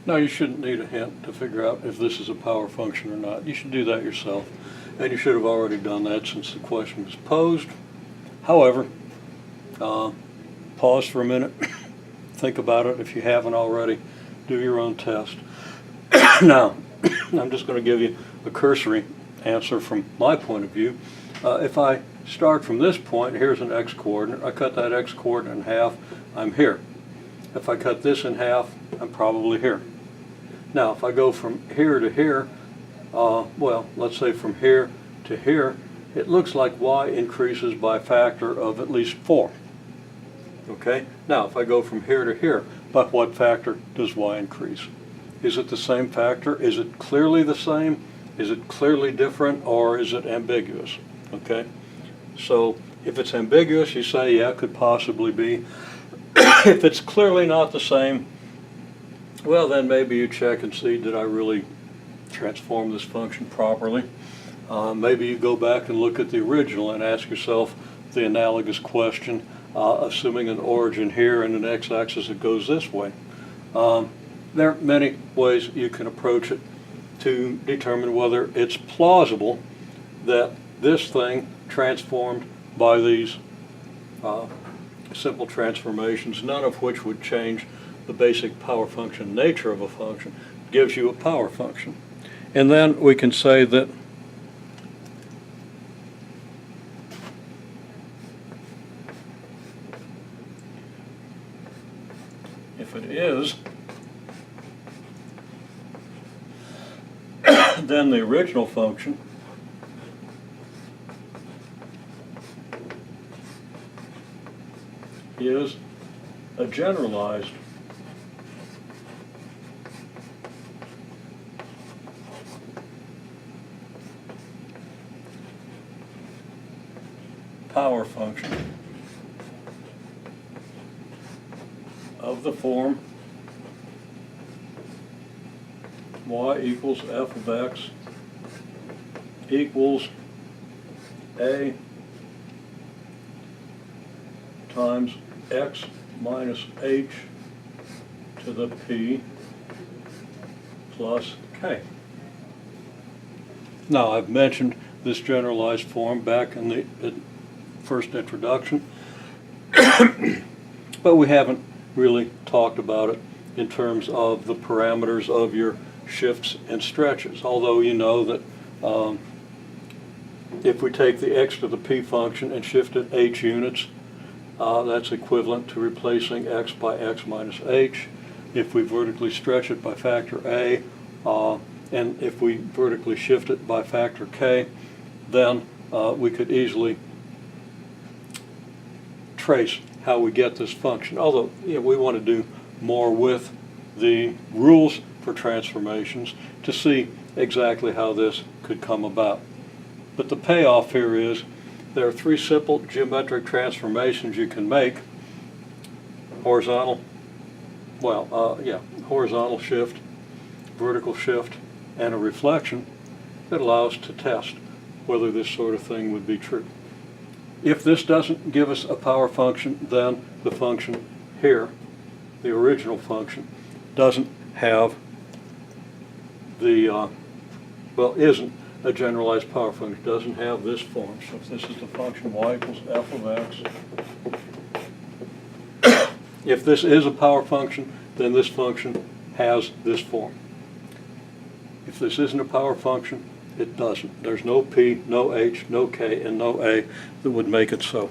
Now, you shouldn't need a hint to figure out if this is a power function or not. You should do that yourself, and you should have already done that since the question was posed. However, pause for a minute, think about it if you haven't already, do your own test. Now, I'm just going to give you a cursory answer from my point of view. If I start from this point, here's an x-coordinate. I cut that x-coordinate in half, I'm here. If I cut this in half, I'm probably here. Now, if I go from here to here, well, let's say from here to here, it looks like y increases by a factor of at least 4. Okay? Now, if I go from here to here, by what factor does y increase? Is it the same factor? Is it clearly the same? Is it clearly different, or is it ambiguous? Okay? So, if it's ambiguous, you say, yeah, it could possibly be. If it's clearly not the same, well, then maybe you check and see, did I really transform this function properly? Maybe you go back and look at the original and ask yourself the analogous question, assuming an origin here and an x-axis that goes this way. There are many ways you can approach it to determine whether it's plausible that this thing transformed by these simple transformations, none of which would change the basic power function nature of a function, gives you a power function. And then we can say that if it is, then the original function is a generalized power function of the form y equals f of x equals a times x minus h to the p plus k. Now, I've mentioned this generalized form back in the first introduction, but we haven't really talked about it in terms of the parameters of your shifts and stretches, although you know that if we take the x to the p function and shift it h units, that's equivalent to replacing x by x minus h. If we vertically stretch it by factor a, and if we vertically shift it by factor k, then we could easily trace how we get this function. Although, you know, we want to do more with the rules for transformations to see exactly how this could come about. But the payoff here is there are three simple geometric transformations you can make: horizontal, horizontal shift, vertical shift, and a reflection that allows us to test whether this sort of thing would be true. If this doesn't give us a power function, then the function here, the original function, doesn't have the, isn't a generalized power function, doesn't have this form. So if this is the function y equals f of x, if this is a power function, then this function has this form. If this isn't a power function, it doesn't. There's no p, no h, no k, and no a that would make it so.